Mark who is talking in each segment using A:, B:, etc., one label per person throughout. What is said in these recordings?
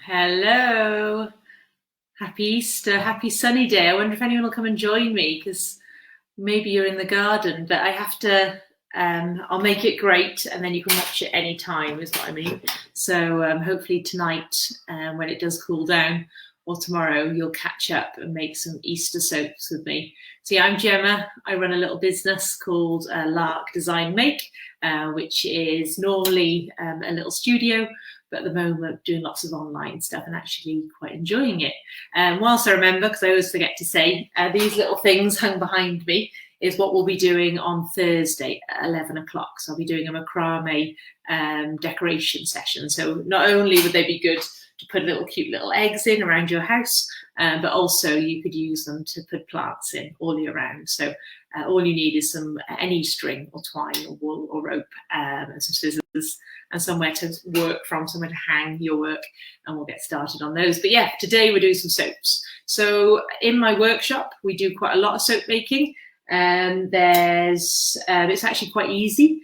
A: Hello. Happy Easter. Happy sunny day. I wonder if anyone will come and join me because maybe you're in the garden, but I have to. I'll make it great, and then you can watch it any time. Is what I mean. So hopefully tonight, when it does cool down, or tomorrow, you'll catch up and make some Easter soaps with me. See, I'm Gemma. I run a little business called Lark Design Make, which is normally a little studio, but at the moment doing lots of online stuff and actually quite enjoying it. Whilst I remember, because I always forget to say, these little things hung behind me is what we'll be doing on Thursday at 11 o'clock. So I'll be doing a macrame decoration session. So not only would they be good to put cute little eggs in around your house, but also you could use them to put plants in all year round. So all you need is any string or twine or wool or rope and some scissors and somewhere to work from, somewhere to hang your work, and we'll get started on those. But yeah, today we're doing some soaps. So in my workshop, we do quite a lot of soap making. It's actually quite easy.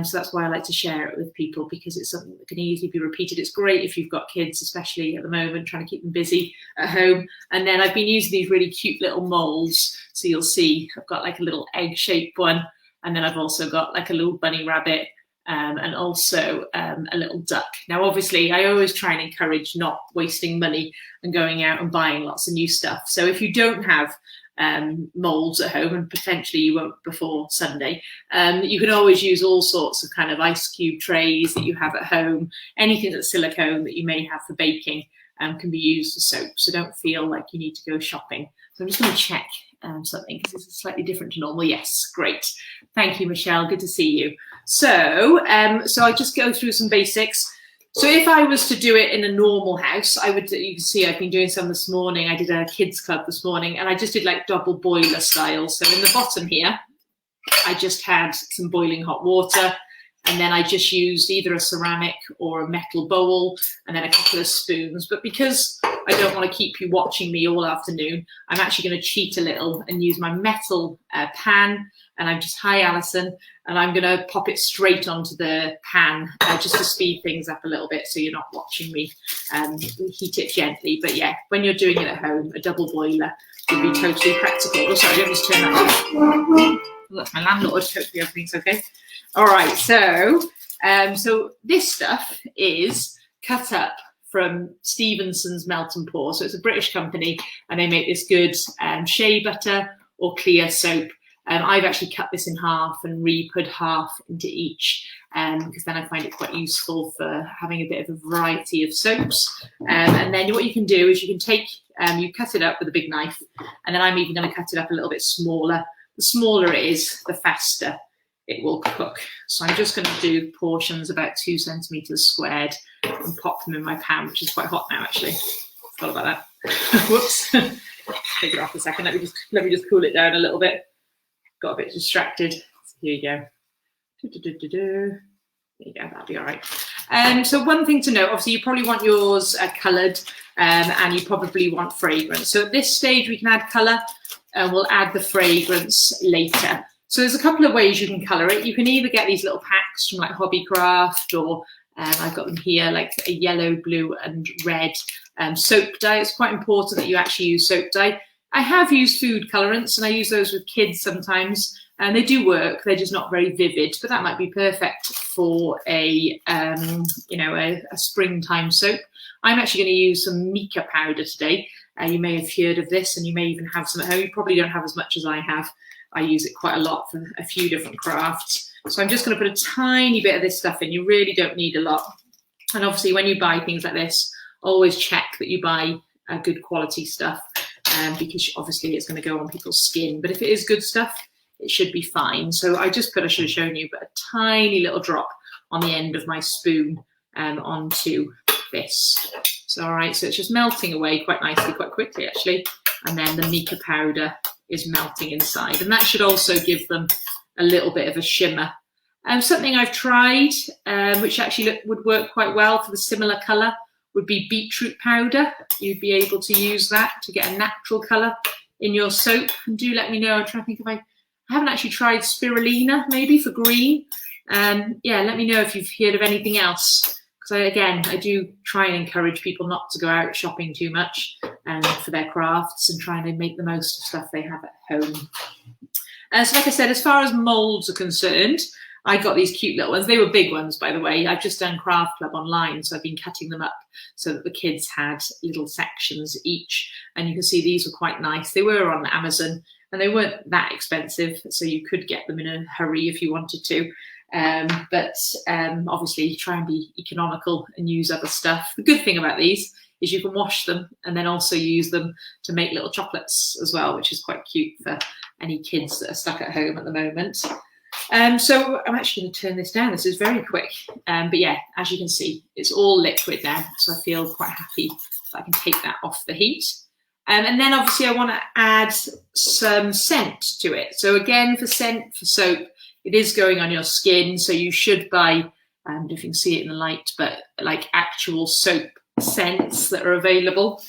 A: So that's why I like to share it with people, because it's something that can easily be repeated. It's great if you've got kids, especially at the moment, trying to keep them busy at home. And then I've been using these really cute little moulds. So you'll see I've got like a little egg-shaped one. And then I've also got like a little bunny rabbit and also a little duck. Now, obviously, I always try and encourage not wasting money and going out and buying lots of new stuff. So if you don't have moulds at home, and potentially you won't before Sunday, you can always use all sorts of kind of ice cube trays that you have at home. Anything that's silicone that you may have for baking can be used for soap, so don't feel like you need to go shopping. So I'm just going to check something because this is slightly different to normal. Yes, great. Thank you, Michelle. Good to see you. So I just go through some basics. So if I was to do it in a normal house, you can see I've been doing some this morning. I did a kids club this morning and I just did like double boiler style. So in the bottom here, I just had some boiling hot water, and then I just used either a ceramic or a metal bowl and then a couple of spoons. But because I don't want to keep you watching me all afternoon, I'm actually going to cheat a little and use my metal pan. And I'm just, hi Alison, and I'm going to pop it straight onto the pan just to speed things up a little bit so you're not watching me heat it gently. But yeah, when you're doing it at home, a double boiler would be totally practical. Oh, sorry, let me just turn that off. Oh, that's my landlord. Hopefully everything's okay. All right, so this stuff is cut up from Stevenson's Melt and Pour. So it's a British company, and they make this good shea butter or clear soap. I've actually cut this in half and re-put half into each, because then I find it quite useful for having a bit of a variety of soaps. And then what you can do is you can take, you cut it up with a big knife, and then I'm even going to cut it up a little bit smaller. The smaller it is, the faster it will cook. So I'm just going to do portions about 2 centimeters squared and pop them in my pan, which is quite hot now, actually. Forgot about that. Whoops. Take it off a second. Let me just cool it down a little bit. Got a bit distracted. So here you go. There you go, that'll be all right. So one thing to note, obviously you probably want yours coloured, and you probably want fragrance. So at this stage we can add colour, and we'll add the fragrance later. So there's a couple of ways you can colour it. You can either get these little packs from like Hobbycraft, or I've got them here, like a yellow, blue and red soap dye. It's quite important that you actually use soap dye. I have used food colorants, and I use those with kids sometimes, and they do work. They're just not very vivid, but that might be perfect for a springtime soap. I'm actually going to use some mica powder today. You may have heard of this, and you may even have some at home. You probably don't have as much as I have. I use it quite a lot for a few different crafts. So I'm just going to put a tiny bit of this stuff in. You really don't need a lot. And obviously when you buy things like this, always check that you buy good quality stuff. Because obviously it's going to go on people's skin. But if it is good stuff, it should be fine. So I should have shown you, but a tiny little drop on the end of my spoon onto this. So, all right, so it's just melting away quite nicely, quite quickly actually. And then the mica powder is melting inside. And that should also give them a little bit of a shimmer. Something I've tried, which actually would work quite well for the similar colour, would be beetroot powder. You'd be able to use that to get a natural colour in your soap. And do let me know. I'm trying to think if I haven't actually tried spirulina maybe for green. Yeah, let me know if you've heard of anything else, because I do try and encourage people not to go out shopping too much for their crafts, and trying to make the most of stuff they have at home. So like I said, as far as moulds are concerned, I got these cute little ones. They were big ones, by the way. I've just done Craft Club online, so I've been cutting them up so that the kids had little sections each. And you can see these were quite nice. They were on Amazon, and they weren't that expensive, so you could get them in a hurry if you wanted to. But obviously try and be economical and use other stuff. The good thing about these is you can wash them and then also use them to make little chocolates as well, which is quite cute for any kids that are stuck at home at the moment. So I'm actually going to turn this down. This is very quick. But yeah, as you can see, it's all liquid now. So I feel quite happy that I can take that off the heat. And then obviously I want to add some scent to it. So again, for scent, for soap, it is going on your skin. So you should buy, I don't know if you can see it in the light, but like actual soap scents that are available.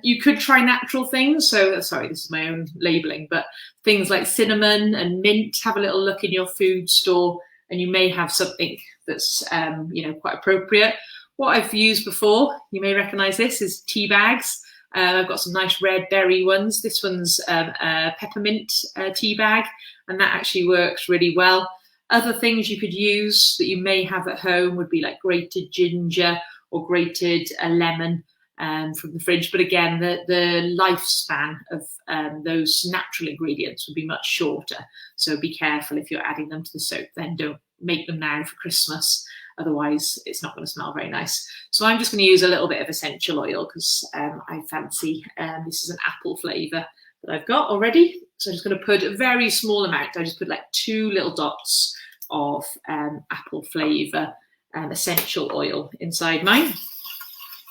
A: You could try natural things. So, sorry, this is my own labeling, but things like cinnamon and mint, have a little look in your food store, and you may have something that's, quite appropriate. What I've used before, you may recognize this, is tea bags. I've got some nice red berry ones. This one's a peppermint tea bag, and that actually works really well. Other things you could use that you may have at home would be like grated ginger or grated lemon from the fridge. But again, the lifespan of those natural ingredients would be much shorter. So be careful if you're adding them to the soap, then don't make them now for Christmas. Otherwise, it's not going to smell very nice. So I'm just going to use a little bit of essential oil because I fancy this is an apple flavour that I've got already. So I'm just going to put a very small amount. I just put like 2 little dots of apple flavour essential oil inside mine.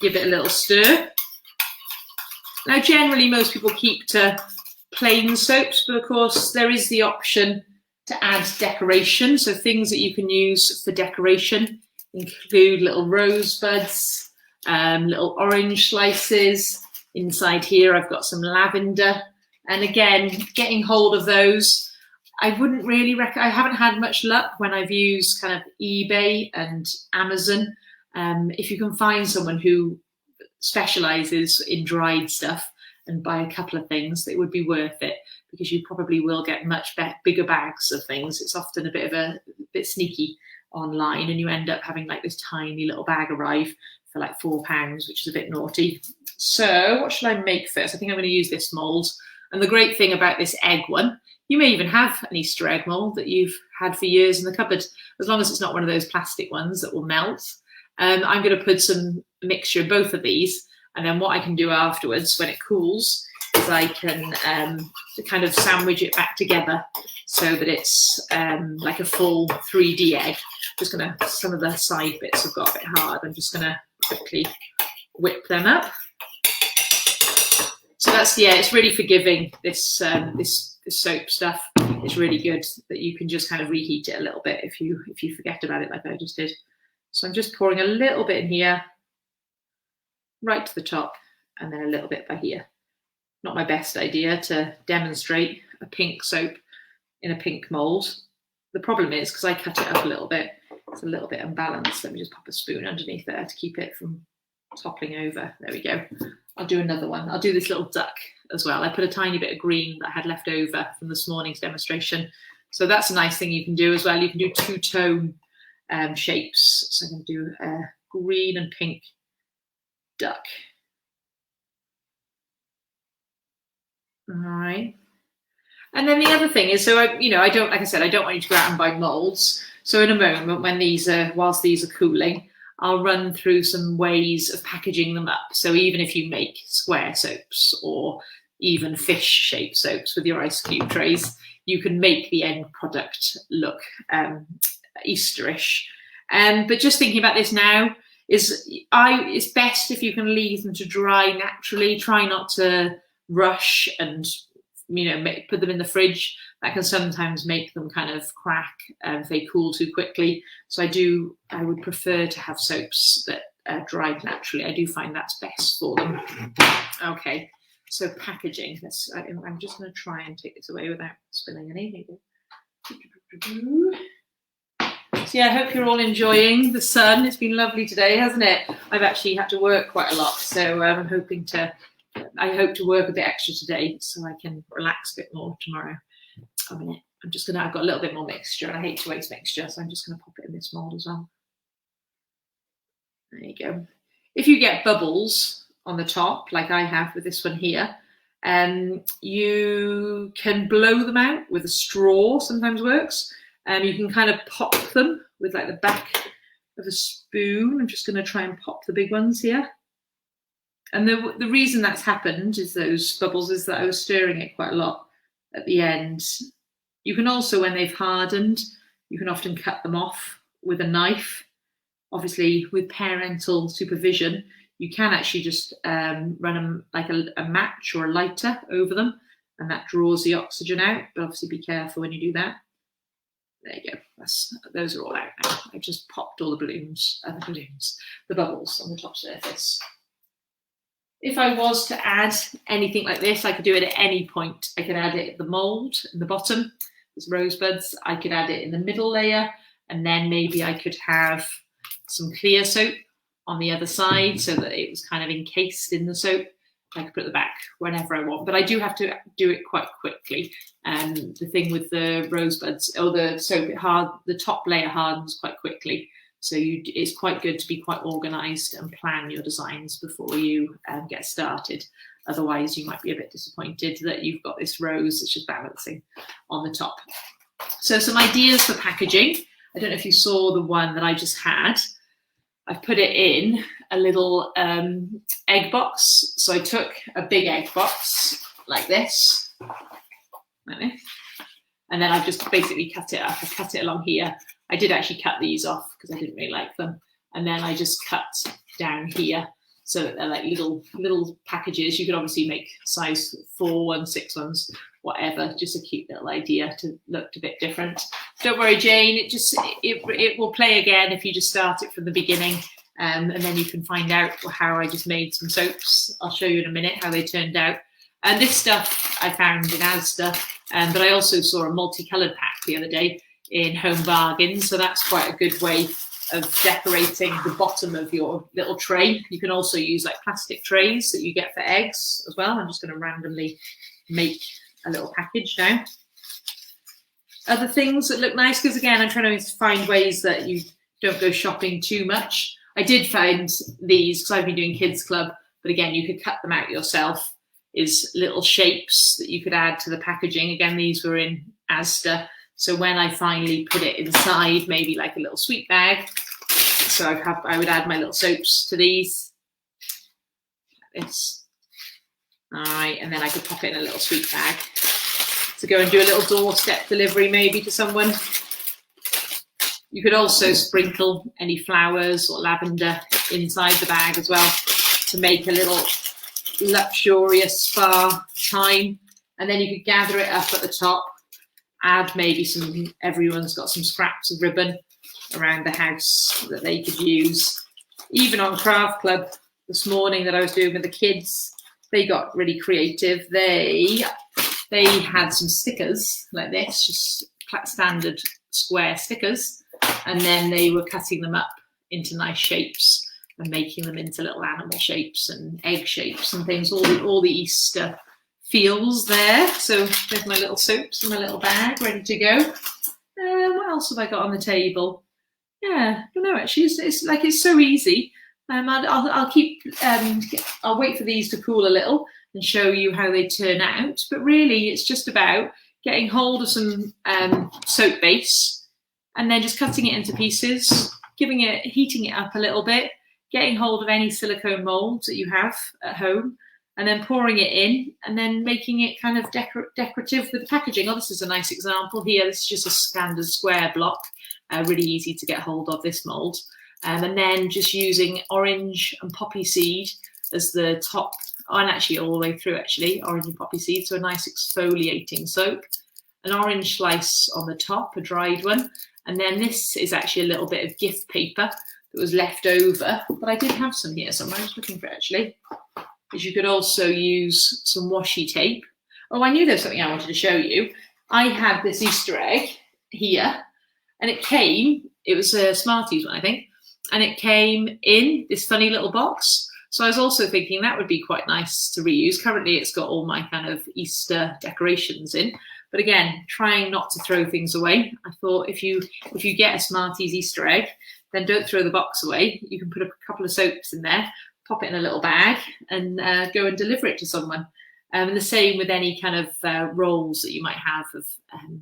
A: Give it a little stir. Now, generally, most people keep to plain soaps, but of course, there is the option to add decoration. So things that you can use for decoration include little rosebuds, little orange slices. Inside here, I've got some lavender. And again, getting hold of those, I wouldn't really recommend. I haven't had much luck when I've used kind of eBay and Amazon. If you can find someone who specializes in dried stuff and buy a couple of things, it would be worth it, because you probably will get much bigger bags of things. It's often a bit sneaky online, and you end up having like this tiny little bag arrive for like £4, which is a bit naughty. So what should I make first? I think I'm going to use this mould. And the great thing about this egg one, you may even have an Easter egg mould that you've had for years in the cupboard, as long as it's not one of those plastic ones that will melt. I'm going to put some mixture of both of these, and then what I can do afterwards when it cools is I can kind of sandwich it back together so that it's like a full 3D egg. Just going to, some of the side bits have got a bit hard. I'm just going to quickly whip them up. So that's, yeah, it's really forgiving, this soap stuff. It's really good that you can just kind of reheat it a little bit if you forget about it like I just did. So I'm just pouring a little bit in here, right to the top, and then a little bit by here. Not my best idea to demonstrate a pink soap in a pink mould. The problem is, because I cut it up a little bit, it's a little bit unbalanced. Let me just pop a spoon underneath there to keep it from toppling over. There we go. I'll do another one. I'll do this little duck as well. I put a tiny bit of green that I had left over from this morning's demonstration. So that's a nice thing you can do as well. You can do 2-tone shapes. So I'm going to do a green and pink duck. All right. And then the other thing is, so I don't, like I said, I don't want you to go out and buy molds. So in a moment, when whilst these are cooling, I'll run through some ways of packaging them up. So even if you make square soaps or even fish-shaped soaps with your ice cube trays, you can make the end product look Easterish. But just thinking about this now, it's best if you can leave them to dry naturally. Try not to rush and put them in the fridge. That can sometimes make them kind of crack if they cool too quickly. So I would prefer to have soaps that are dried naturally. I do find that's best for them. Okay, so packaging. I'm just going to try and take this away without spilling any. So yeah, I hope you're all enjoying the sun. It's been lovely today, hasn't it? I've actually had to work quite a lot, so I hope to work a bit extra today so I can relax a bit more tomorrow. A minute. I've got a little bit more mixture, and I hate to waste mixture, so I'm just gonna pop it in this mould as well. There you go. If you get bubbles on the top, like I have with this one here, you can blow them out with a straw, sometimes works. You can kind of pop them with like the back of a spoon. I'm just gonna try and pop the big ones here. And the reason that's happened is those bubbles is that I was stirring it quite a lot at the end. You can also, when they've hardened, you can often cut them off with a knife. Obviously, with parental supervision, you can actually just run them like a match or a lighter over them, and that draws the oxygen out. But obviously, be careful when you do that. There you go. Those are all out now. I've just popped all the the bubbles on the top surface. If I was to add anything like this, I could do it at any point. I could add it at the mould in the bottom, there's rosebuds. I could add it in the middle layer, and then maybe I could have some clear soap on the other side so that it was kind of encased in the soap. I could put it at the back whenever I want, but I do have to do it quite quickly. The thing with the rosebuds or the soap, the top layer hardens quite quickly. So it's quite good to be quite organised and plan your designs before you get started. Otherwise, you might be a bit disappointed that you've got this rose that's just balancing on the top. So some ideas for packaging. I don't know if you saw the one that I just had. I've put it in a little egg box. So I took a big egg box like this, and then I've just basically cut it up. I cut it along here. I did actually cut these off because I didn't really like them. And then I just cut down here so that they're like little packages. You could obviously make size 4 ones, 6 ones, whatever. Just a cute little idea to look a bit different. Don't worry, Jane. It will play again if you just start it from the beginning. And then you can find out how I just made some soaps. I'll show you in a minute how they turned out. And this stuff I found in Asda, but I also saw a multicoloured pack the other day in Home Bargains, so that's quite a good way of decorating the bottom of your little tray. You can also use like plastic trays that you get for eggs as well. I'm just going to randomly make a little package now. Other things that look nice, because again, I'm trying to find ways that you don't go shopping too much. I did find these because I've been doing Kids Club, but again, you could cut them out yourself, is little shapes that you could add to the packaging. Again, these were in Asda. So when I finally put it inside, maybe like a little sweet bag, so I would add my little soaps to these, like this. All right, and then I could pop it in a little sweet bag to go and do a little doorstep delivery maybe to someone. You could also sprinkle any flowers or lavender inside the bag as well to make a little luxurious spa time. And then you could gather it up at the top. Add maybe everyone's got some scraps of ribbon around the house that they could use. Even on Craft Club this morning that I was doing with the kids, they got really creative. They had some stickers like this, just standard square stickers, and then they were cutting them up into nice shapes and making them into little animal shapes and egg shapes and things, all the Easter feels there. So there's my little soaps in my little bag ready to go. What else have I got on the table? Yeah, I don't know actually. It's so easy. I'll wait for these to cool a little and show you how they turn out. But really, it's just about getting hold of some soap base and then just cutting it into pieces, heating it up a little bit, getting hold of any silicone molds that you have at home, and then pouring it in and then making it kind of decorative with the packaging. Oh, this is a nice example here. This is just a standard square block, really easy to get hold of this mold. And then just using orange and poppy seed as the top, and actually all the way through actually, orange and poppy seed, so a nice exfoliating soap. An orange slice on the top, a dried one. And then this is actually a little bit of gift paper that was left over, but I did have some here somewhere. I was looking for it actually. Is you could also use some washi tape. Oh, I knew there was something I wanted to show you. I had this Easter egg here, and it It was a Smarties one, I think, and it came in this funny little box. So I was also thinking that would be quite nice to reuse. Currently it's got all my kind of Easter decorations in, but again, trying not to throw things away. I thought if you get a Smarties Easter egg, then don't throw the box away. You can put a couple of soaps in there, pop it in a little bag, and go and deliver it to someone. And the same with any kind of rolls that you might have of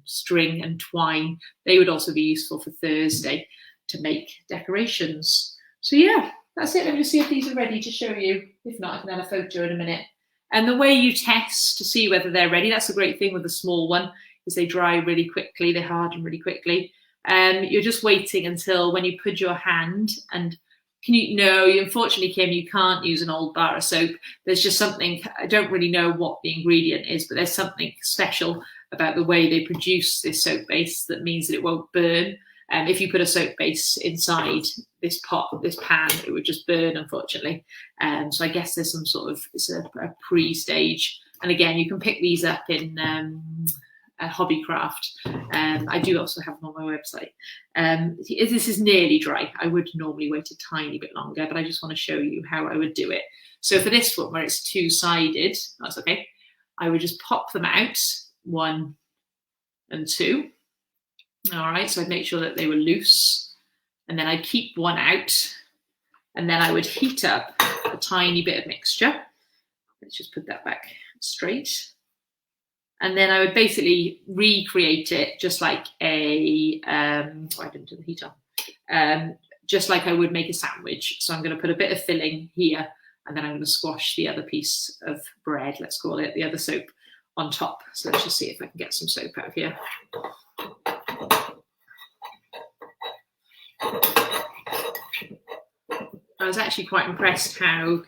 A: string and twine. They would also be useful for Thursday to make decorations. So yeah, that's it. Let me just see if these are ready to show you. If not, I can have a photo in a minute. And the way you test to see whether they're ready, that's a great thing with the small one, is they dry really quickly, they harden really quickly. You're just waiting until when you put your hand, and unfortunately, Kim, you can't use an old bar of soap. There's just something, I don't really know what the ingredient is, but there's something special about the way they produce this soap base that means that it won't burn. If you put a soap base inside this pot, this pan, it would just burn, unfortunately. So I guess there's some sort of, it's a pre-stage. And again, you can pick these up in Hobbycraft. I do also have them on my website. This is nearly dry. I would normally wait a tiny bit longer, but I just want to show you how I would do it. So for this one, where it's two-sided, that's okay, I would just pop them out, 1 and 2. All right, so I'd make sure that they were loose, and then I'd keep one out, and then I would heat up a tiny bit of mixture. Let's just put that back straight. And then I would basically recreate it just like I didn't do the heat on. Just like I would make a sandwich. So I'm going to put a bit of filling here, and then I'm going to squash the other piece of bread, let's call it, the other soap, on top. So let's just see if I can get some soap out of here. I was actually quite impressed how,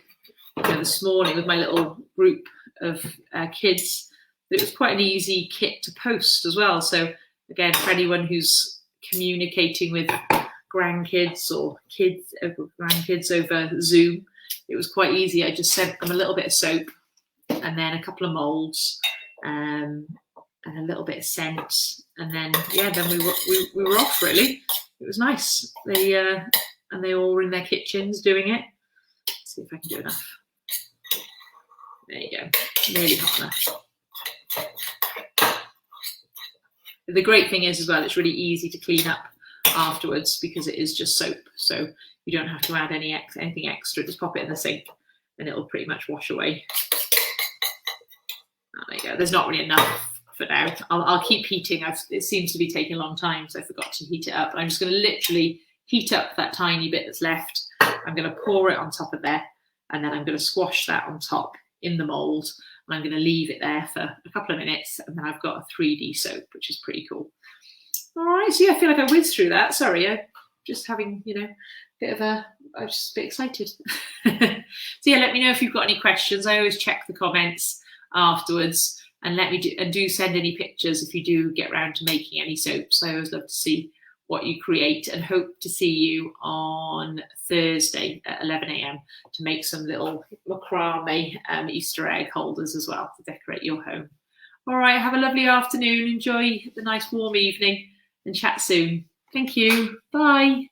A: this morning with my little group of kids, it was quite an easy kit to post as well. So again, for anyone who's communicating with grandkids or grandkids over Zoom, it was quite easy. I just sent them a little bit of soap and then a couple of moulds and a little bit of scent, and then then we were off really. It was nice. And they all were in their kitchens doing it. Let's see if I can do enough. There you go, nearly hot enough. The great thing is as well, it's really easy to clean up afterwards because it is just soap. So you don't have to add anything extra. Just pop it in the sink and it'll pretty much wash away. Oh, there you go. There's not really enough for now. I'll keep heating. It seems to be taking a long time, so I forgot to heat it up. I'm just going to literally heat up that tiny bit that's left. I'm going to pour it on top of there, and then I'm going to squash that on top in the mould, and I'm going to leave it there for a couple of minutes, and then I've got a 3D soap, which is pretty cool. All right, so yeah, I feel like I whizzed through that. Sorry, I'm just having, I'm just a bit excited. So yeah, let me know if you've got any questions. I always check the comments afterwards, and do send any pictures if you do get around to making any soaps. I always love to see what you create, and hope to see you on Thursday at 11 AM to make some little macrame Easter egg holders as well to decorate your home. All right, have a lovely afternoon. Enjoy the nice warm evening and chat soon. Thank you. Bye.